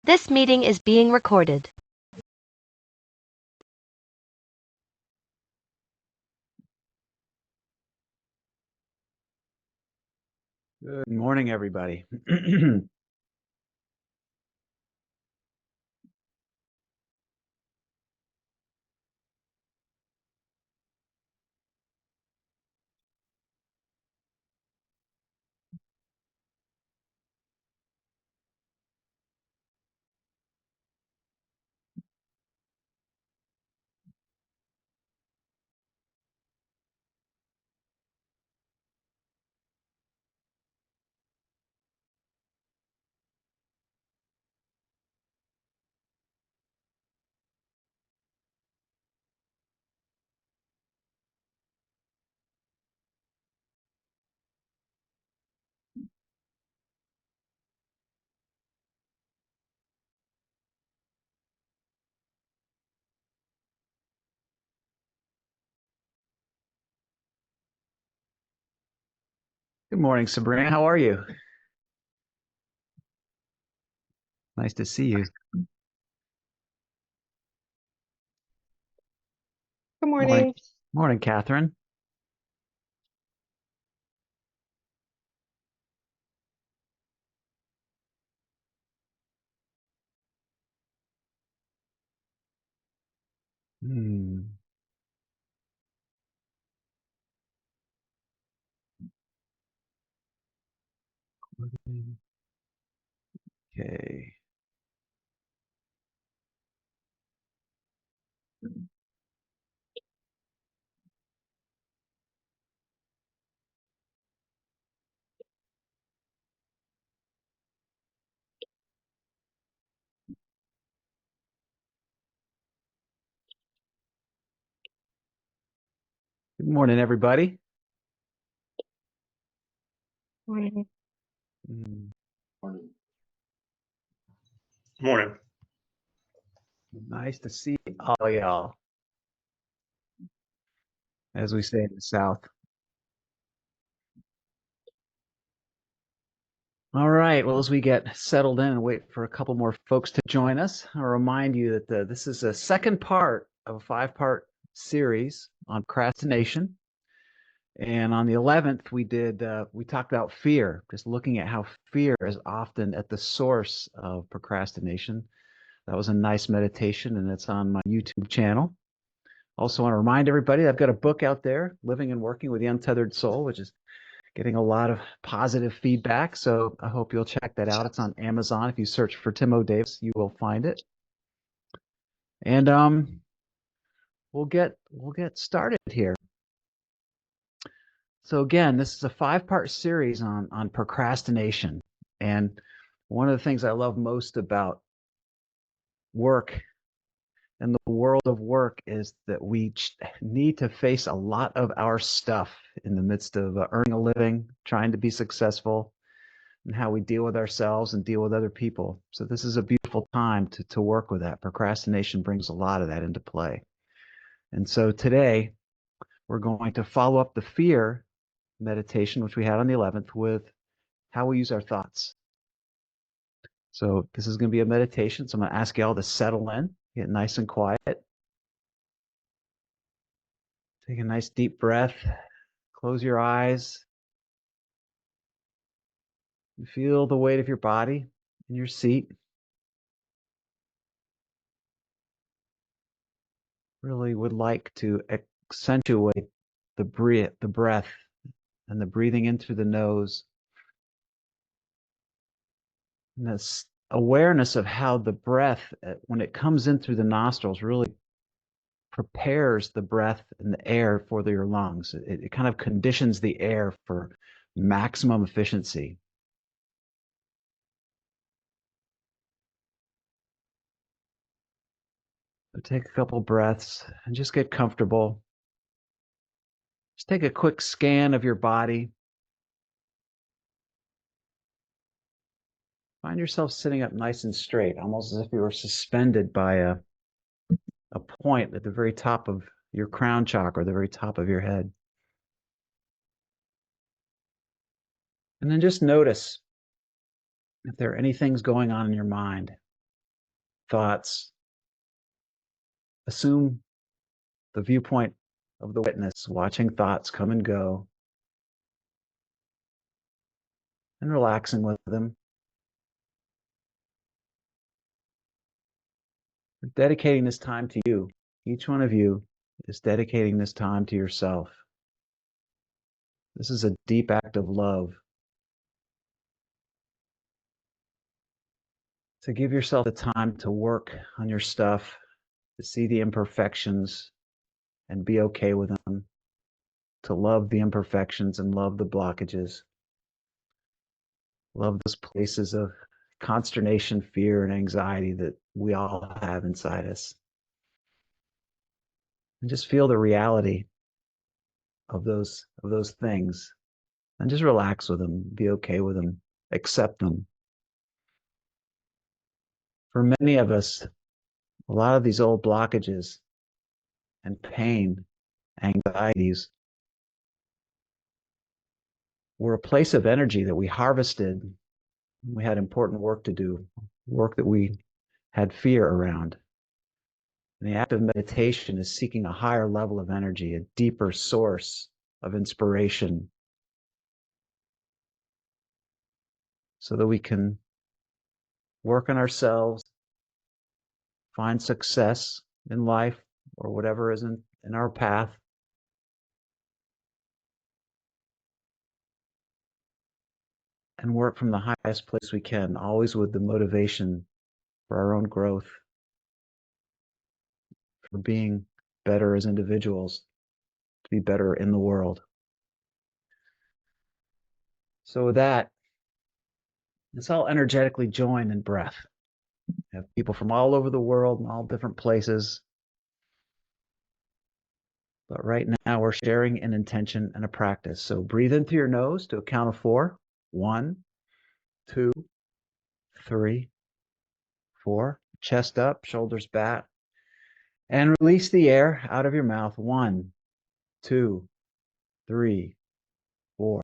This meeting is being recorded. Good morning, everybody. Good morning, Sabrina. How are you? Nice to see you. Good Morning. morning. Morning, Catherine. Hmm. Okay. Good morning, everybody. Morning. Hmm. Morning. Nice to see all y'all, as we say in the South. All right. Well, as we get settled in and wait for a couple more folks to join us, I'll remind you that this is a second part of a 5-part series on procrastination. And on the 11th, we talked about fear, just looking at how fear is often at the source of procrastination. That was a nice meditation, and it's on my YouTube channel. Also want to remind everybody I've got a book out there, Living and Working with the Untethered Soul, which is getting a lot of positive feedback. So I hope you'll check that out. It's on Amazon. If you search for TimODavis, you will find it. And we'll get started here. So again, this is a 5-part series on procrastination. And one of the things I love most about work and the world of work is that we need to face a lot of our stuff in the midst of earning a living, trying to be successful, and how we deal with ourselves and deal with other people. So this is a beautiful time to work with that. Procrastination brings a lot of that into play. And so today we're going to follow up the fear meditation, which we had on the 11th, with how we use our thoughts. So this is going to be a meditation. So I'm going to ask you all to settle in, get nice and quiet. Take a nice deep breath. Close your eyes. Feel the weight of your body in your seat. Really would like to accentuate the breath and the breathing in through the nose. And this awareness of how the breath, when it comes in through the nostrils, really prepares the breath and the air for your lungs. It kind of conditions the air for maximum efficiency. So take a couple breaths and just get comfortable. Just take a quick scan of your body. Find yourself sitting up nice and straight, almost as if you were suspended by a point at the very top of your crown chakra, the very top of your head. And then just notice if there are any things going on in your mind. thoughts. Assume the viewpoint of the witness, watching thoughts come and go, and relaxing with them. We're dedicating this time to you. Each one of you is dedicating this time to yourself. This is a deep act of love. To give yourself the time to work on your stuff, to see the imperfections and be okay with them, to love the imperfections and love the blockages, love those places of consternation, fear, and anxiety that we all have inside us. And just feel the reality of those things, and just relax with them, be okay with them, accept them. For many of us, a lot of these old blockages and pain, anxieties, were a place of energy that we harvested. We had important work to do, work that we had fear around. And the act of meditation is seeking a higher level of energy, a deeper source of inspiration, so that we can work on ourselves, find success in life or whatever is in our path, and work from the highest place we can, always with the motivation for our own growth, for being better as individuals, to be better in the world. So with that, let's all energetically join in breath. We have people from all over the world and all different places. But right now we're sharing an intention and a practice. So breathe in through your nose to a count of 4. 1, 2, 3, 4. Chest up, shoulders back. And release the air out of your mouth. 1, 2, 3, 4,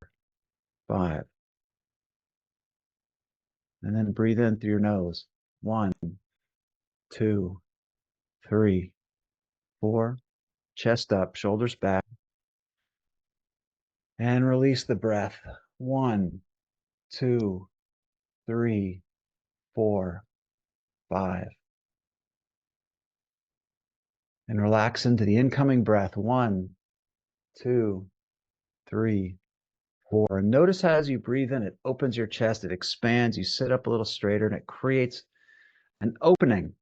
5. And then breathe in through your nose. 1, 2, 3, 4. Chest up, shoulders back. And release the breath. 1, 2, 3, 4, 5. And relax into the incoming breath. 1, 2, 3, 4. And notice how as you breathe in, it opens your chest, it expands, you sit up a little straighter, and it creates an opening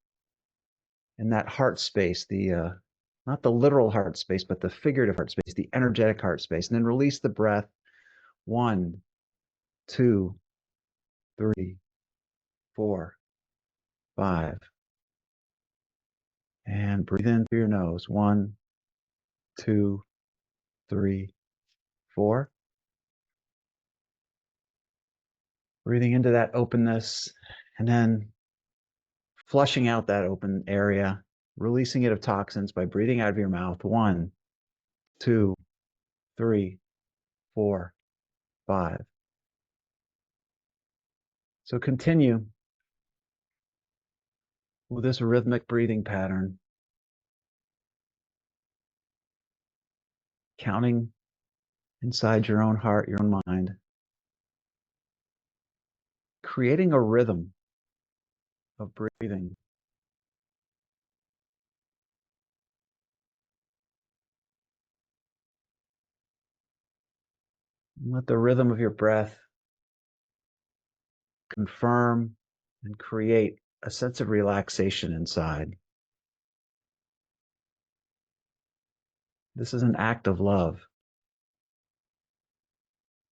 in that heart space, not the literal heart space, but the figurative heart space, the energetic heart space. And then release the breath. 1, 2, 3, 4, 5. And breathe in through your nose. 1, 2, 3, 4. Breathing into that openness, and then flushing out that open area, releasing it of toxins by breathing out of your mouth. 1, 2, 3, 4, 5. So continue with this rhythmic breathing pattern, counting inside your own heart, your own mind, creating a rhythm of breathing. Let the rhythm of your breath confirm and create a sense of relaxation inside. This is an act of love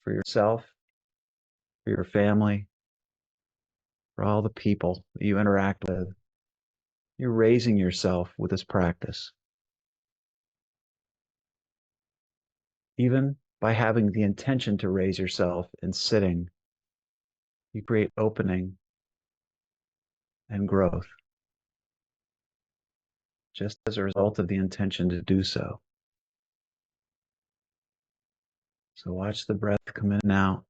for yourself, for your family, for all the people that you interact with. You're raising yourself with this practice. Even by having the intention to raise yourself and sitting, you create opening and growth just as a result of the intention to do so. So watch the breath come in and out.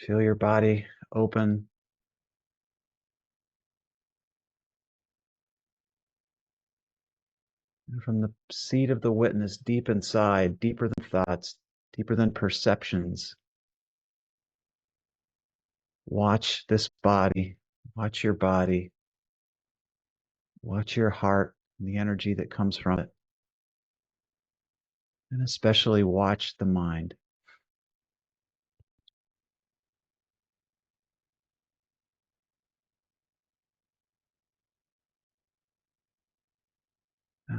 Feel your body open. And from the seat of the witness, deep inside, deeper than thoughts, deeper than perceptions, watch this body, watch your body, watch your heart and the energy that comes from it. And especially watch the mind.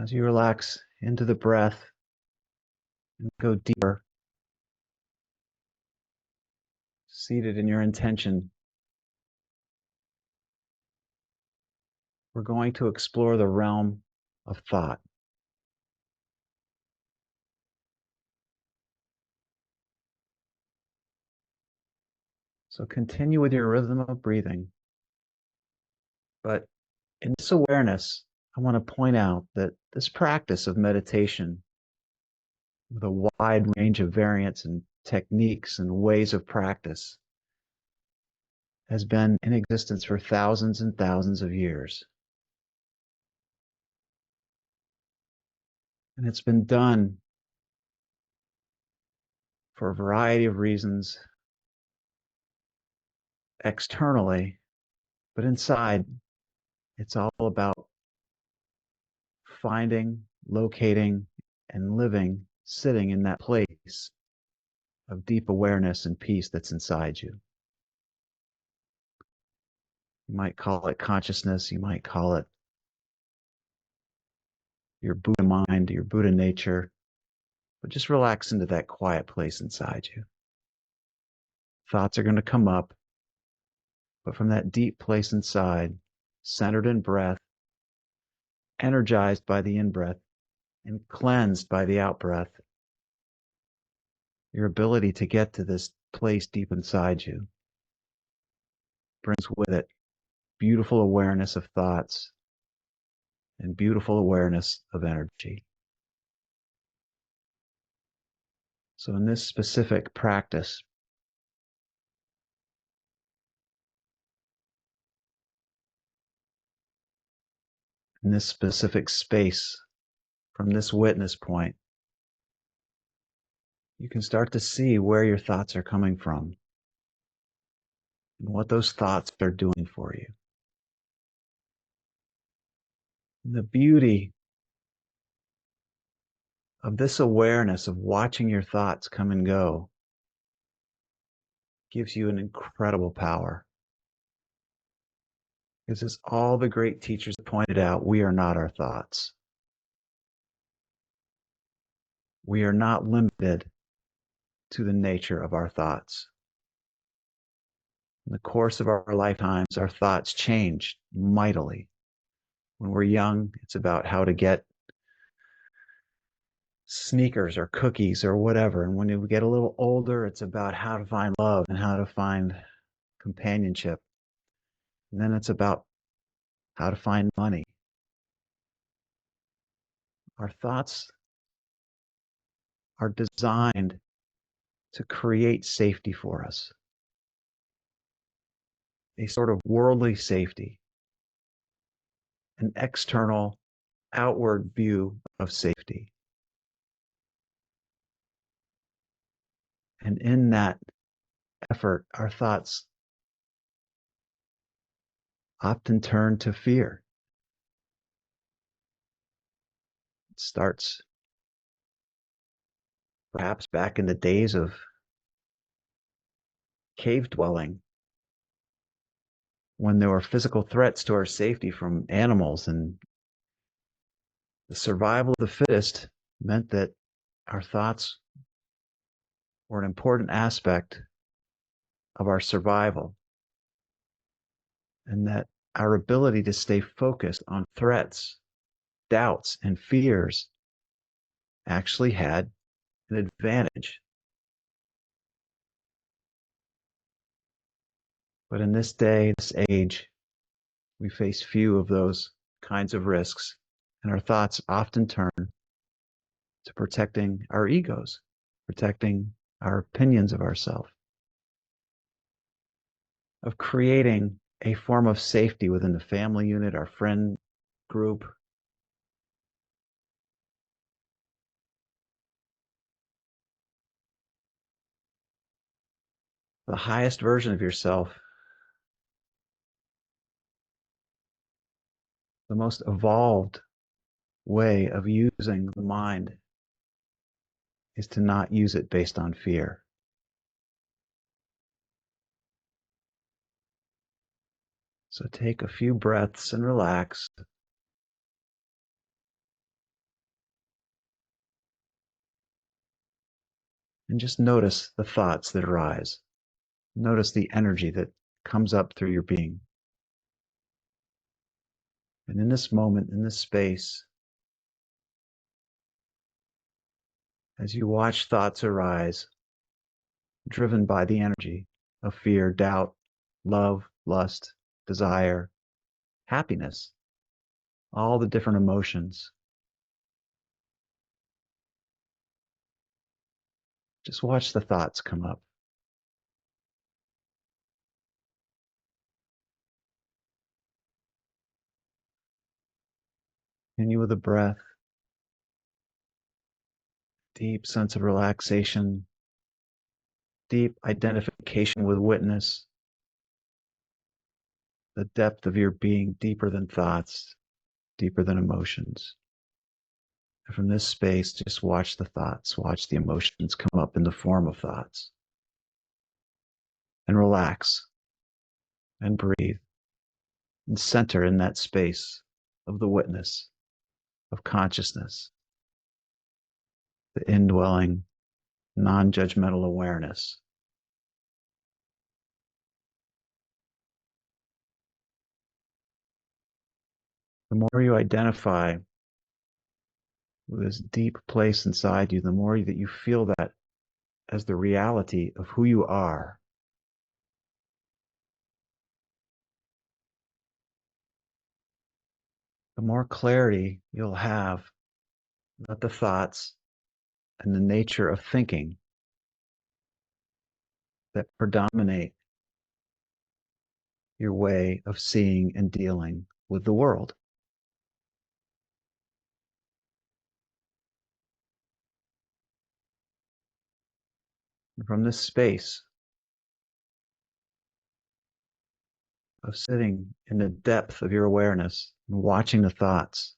As you relax into the breath and go deeper, seated in your intention, we're going to explore the realm of thought. So continue with your rhythm of breathing. But in this awareness, I want to point out that this practice of meditation, with a wide range of variants and techniques and ways of practice, has been in existence for thousands and thousands of years. And it's been done for a variety of reasons externally, but inside, it's all about finding, locating, and living, sitting in that place of deep awareness and peace that's inside you. You might call it consciousness, you might call it your Buddha mind, your Buddha nature, but just relax into that quiet place inside you. Thoughts are going to come up, but from that deep place inside, centered in breath, energized by the in-breath, and cleansed by the out-breath, your ability to get to this place deep inside you brings with it beautiful awareness of thoughts and beautiful awareness of energy. So in this specific practice, in this specific space, from this witness point, you can start to see where your thoughts are coming from and what those thoughts are doing for you. And the beauty of this awareness of watching your thoughts come and go gives you an incredible power. Because as all the great teachers pointed out, we are not our thoughts. We are not limited to the nature of our thoughts. In the course of our lifetimes, our thoughts change mightily. When we're young, it's about how to get sneakers or cookies or whatever. And when we get a little older, it's about how to find love and how to find companionship. And then it's about how to find money. Our thoughts are designed to create safety for us, a sort of worldly safety, an external, outward view of safety. And in that effort, our thoughts often turn to fear. It starts perhaps back in the days of cave dwelling, when there were physical threats to our safety from animals, and the survival of the fittest meant that our thoughts were an important aspect of our survival, and that our ability to stay focused on threats, doubts, and fears actually had an advantage. But in this day, this age, we face few of those kinds of risks, and our thoughts often turn to protecting our egos, protecting our opinions of ourselves. of creating a form of safety within the family unit, our friend group. The highest version of yourself, the most evolved way of using the mind is to not use it based on fear. So take a few breaths and relax. And just notice the thoughts that arise. Notice the energy that comes up through your being. And in this moment, in this space, as you watch thoughts arise, driven by the energy of fear, doubt, love, lust, desire, happiness, all the different emotions, just watch the thoughts come up. Continue with a breath, deep sense of relaxation, deep identification with witness, the depth of your being deeper than thoughts, deeper than emotions. And from this space, just watch the thoughts, watch the emotions come up in the form of thoughts. And relax and breathe and center in that space of the witness, of consciousness, the indwelling, non-judgmental awareness. The more you identify with this deep place inside you, the more that you feel that as the reality of who you are, the more clarity you'll have about the thoughts and the nature of thinking that predominate your way of seeing and dealing with the world. And from this space of sitting in the depth of your awareness and watching the thoughts,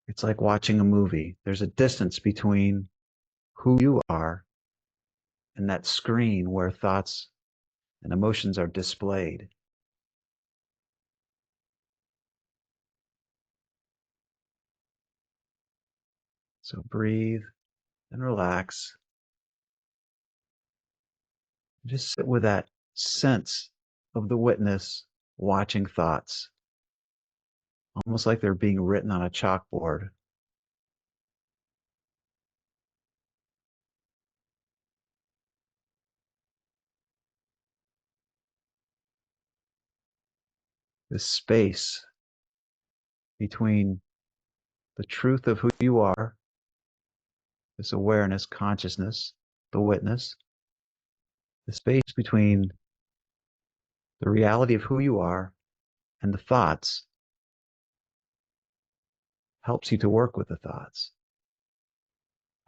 it's like watching a movie. There's a distance between who you are and that screen where thoughts and emotions are displayed. So breathe and relax. Just sit with that sense of the witness watching thoughts, almost like they're being written on a chalkboard. This space between the truth of who you are, this awareness, consciousness, the witness, the space between the reality of who you are and the thoughts helps you to work with the thoughts,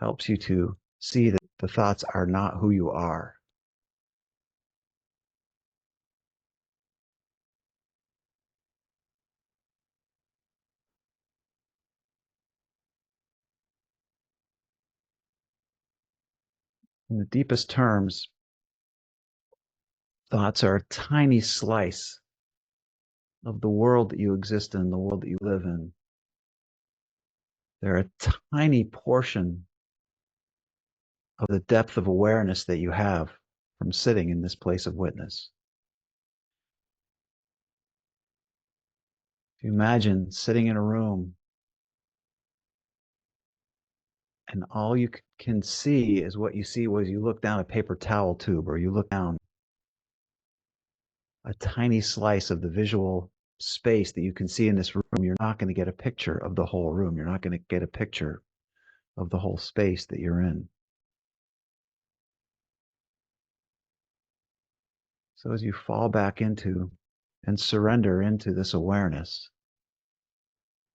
helps you to see that the thoughts are not who you are. In the deepest terms, thoughts are a tiny slice of the world that you exist in, the world that you live in. They're a tiny portion of the depth of awareness that you have from sitting in this place of witness. If you imagine sitting in a room and all you can see is what you see was you look down a paper towel tube or you look down a tiny slice of the visual space that you can see in this room, you're not going to get a picture of the whole room. You're not going to get a picture of the whole space that you're in. So as you fall back into and surrender into this awareness,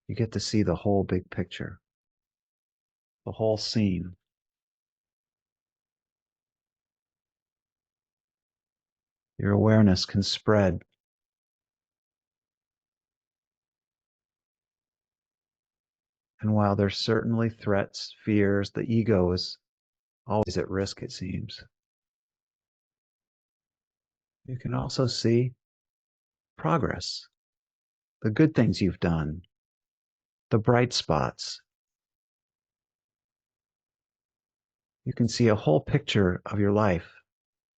you get to see the whole big picture, the whole scene. Your awareness can spread. And while there's certainly threats, fears, the ego is always at risk, it seems. You can also see progress, the good things you've done, the bright spots. You can see a whole picture of your life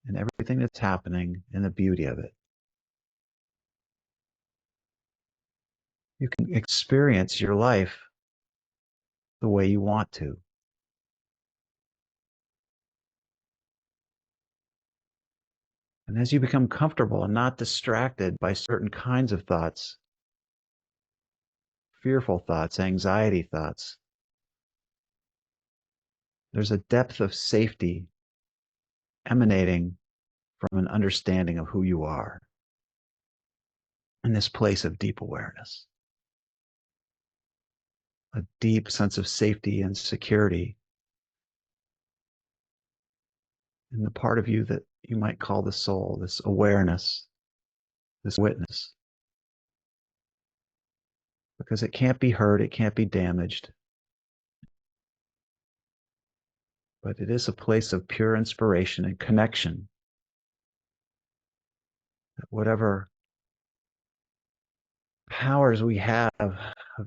and everything that's happening and the beauty of it. You can experience your life the way you want to. And as you become comfortable and not distracted by certain kinds of thoughts, fearful thoughts, anxiety thoughts, there's a depth of safety emanating from an understanding of who you are in this place of deep awareness, a deep sense of safety and security in the part of you that you might call the soul, this awareness, this witness, because it can't be hurt, it can't be damaged, but it is a place of pure inspiration and connection. That whatever powers we have of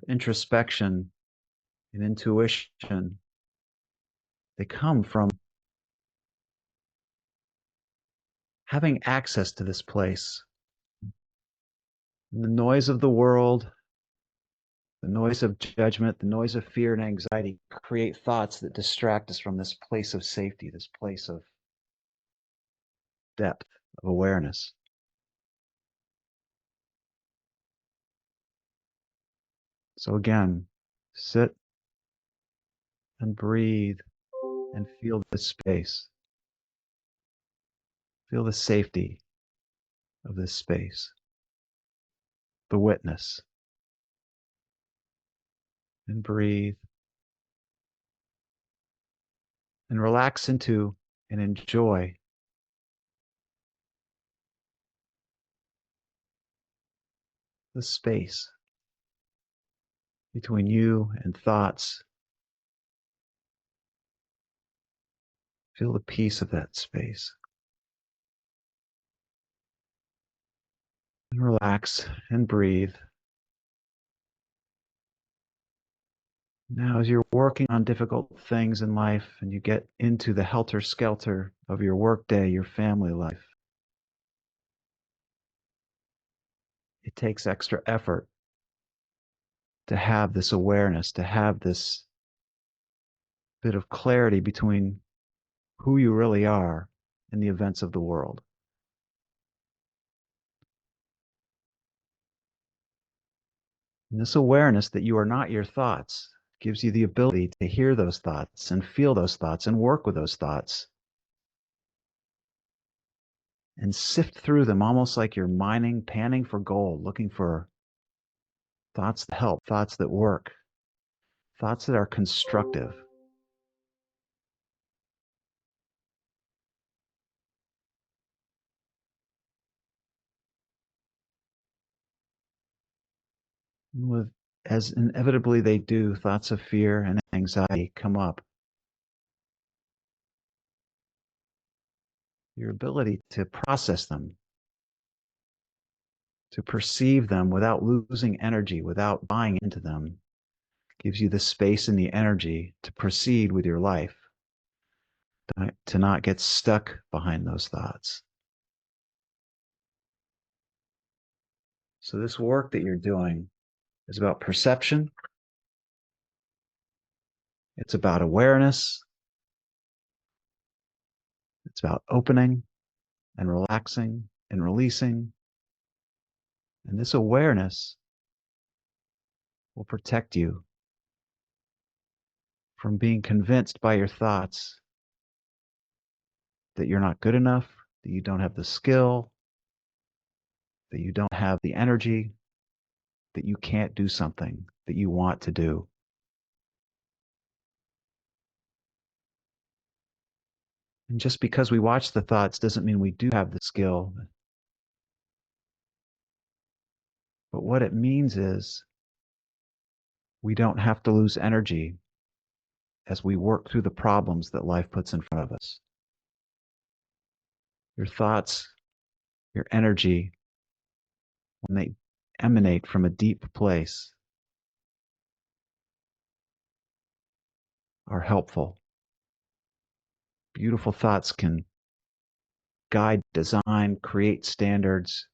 introspection and intuition, they come from having access to this place. And the noise of the world, the noise of judgment, the noise of fear and anxiety create thoughts that distract us from this place of safety, this place of depth, of awareness. So again, sit and breathe and feel the space. Feel the safety of this space, the witness. And breathe and relax into and enjoy the space between you and thoughts. Feel the peace of that space. And relax and breathe. Now, as you're working on difficult things in life and you get into the helter-skelter of your workday, your family life, it takes extra effort to have this awareness, to have this bit of clarity between who you really are and the events of the world. And this awareness that you are not your thoughts gives you the ability to hear those thoughts and feel those thoughts and work with those thoughts and sift through them almost like you're mining, panning for gold, looking for thoughts that help, thoughts that work, thoughts that are constructive. With, as inevitably they do, thoughts of fear and anxiety come up. Your ability to process them, to perceive them without losing energy, without buying into them, gives you the space and the energy to proceed with your life, to not get stuck behind those thoughts. So this work that you're doing is about perception. It's about awareness. It's about opening and relaxing and releasing. And this awareness will protect you from being convinced by your thoughts that you're not good enough, that you don't have the skill, that you don't have the energy, that you can't do something that you want to do. And just because we watch the thoughts doesn't mean we do have the skill. But what it means is we don't have to lose energy as we work through the problems that life puts in front of us. Your thoughts, your energy, when they emanate from a deep place, are helpful. Beautiful thoughts can guide design, create standards,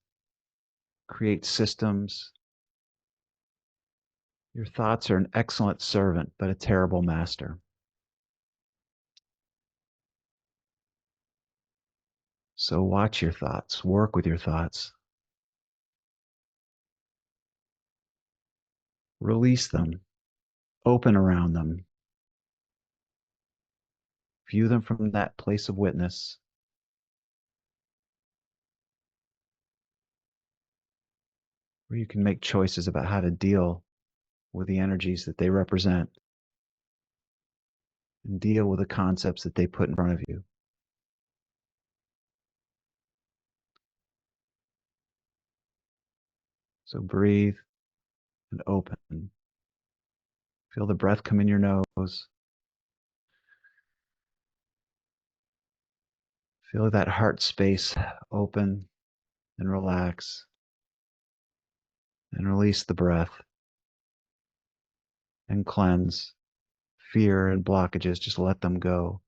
create systems. Your thoughts are an excellent servant, but a terrible master. So watch your thoughts, work with your thoughts, release them, open around them, view them from that place of witness. Where you can make choices about how to deal with the energies that they represent and deal with the concepts that they put in front of you. So breathe and open. Feel the breath come in your nose. Feel that heart space open and relax. And release the breath and cleanse. Fear and blockages, just let them go.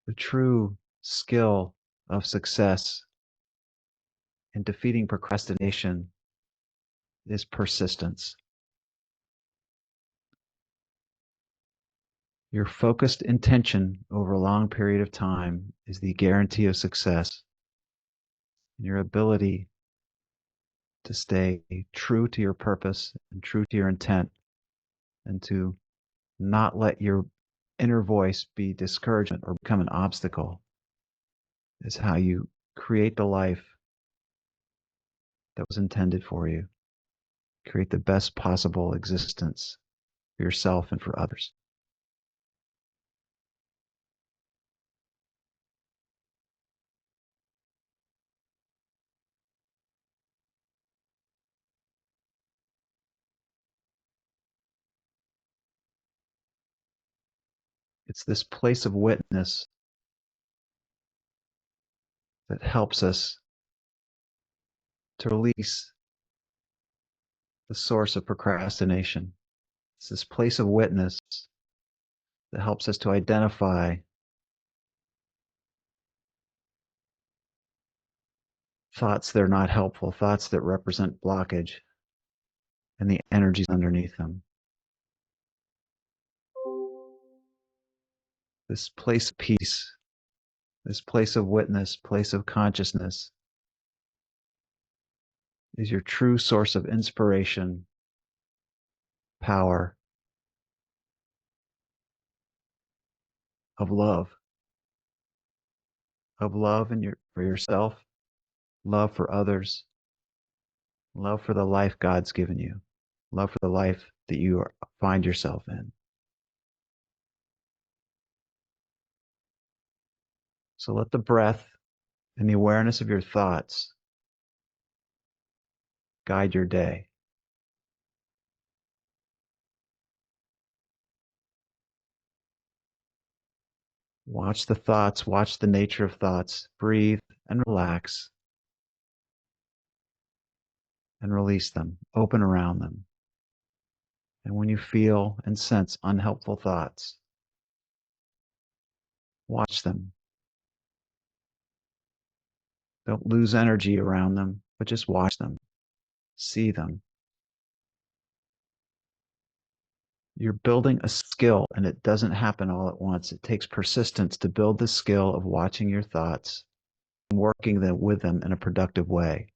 The true skill of success in defeating procrastination is persistence. Your focused intention over a long period of time is the guarantee of success. Your ability to stay true to your purpose and true to your intent, and to not let your inner voice be discouragement or become an obstacle, is how you create the life that was intended for you. Create the best possible existence for yourself and for others. It's this place of witness that helps us to release the source of procrastination. It's this place of witness that helps us to identify thoughts that are not helpful, thoughts that represent blockage, and the energies underneath them. This place of peace, this place of witness, place of consciousness, is your true source of inspiration, power, of love for yourself, love for others, love for the life God's given you, love for the life that you find yourself in. So let the breath and the awareness of your thoughts guide your day. Watch the thoughts, watch the nature of thoughts, breathe and relax and release them, open around them. And when you feel and sense unhelpful thoughts, watch them. Don't lose energy around them, but just watch them, see them. You're building a skill, and it doesn't happen all at once. It takes persistence to build the skill of watching your thoughts and working with them in a productive way.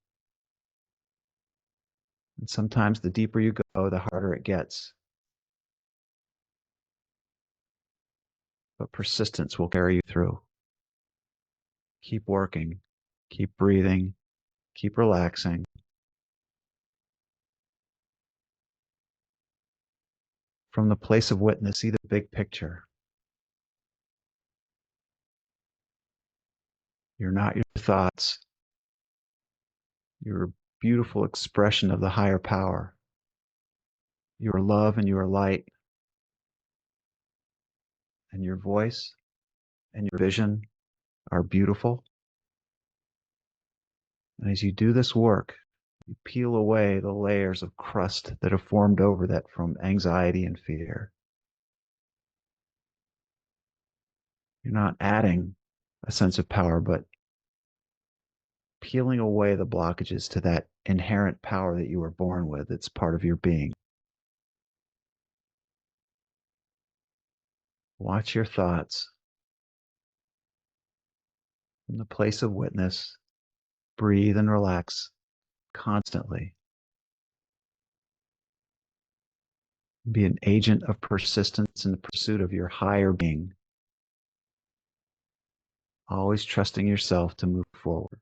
And sometimes the deeper you go, the harder it gets. but persistence will carry you through. Keep working, keep breathing, keep relaxing. From the place of witness, see the big picture. You're not your thoughts. You're a beautiful expression of the higher power. You are love and you are light. And your voice and your vision are beautiful. And as you do this work, you peel away the layers of crust that have formed over that from anxiety and fear. You're not adding a sense of power, but peeling away the blockages to that inherent power that you were born with. It's part of your being. Watch your thoughts from the place of witness. Breathe and relax constantly. Be an agent of persistence in the pursuit of your higher being. Always trusting yourself to move forward.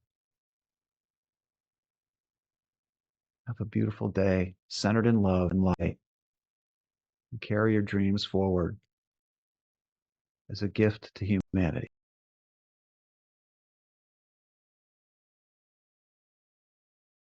Have a beautiful day, centered in love and light. And carry your dreams forward as a gift to humanity.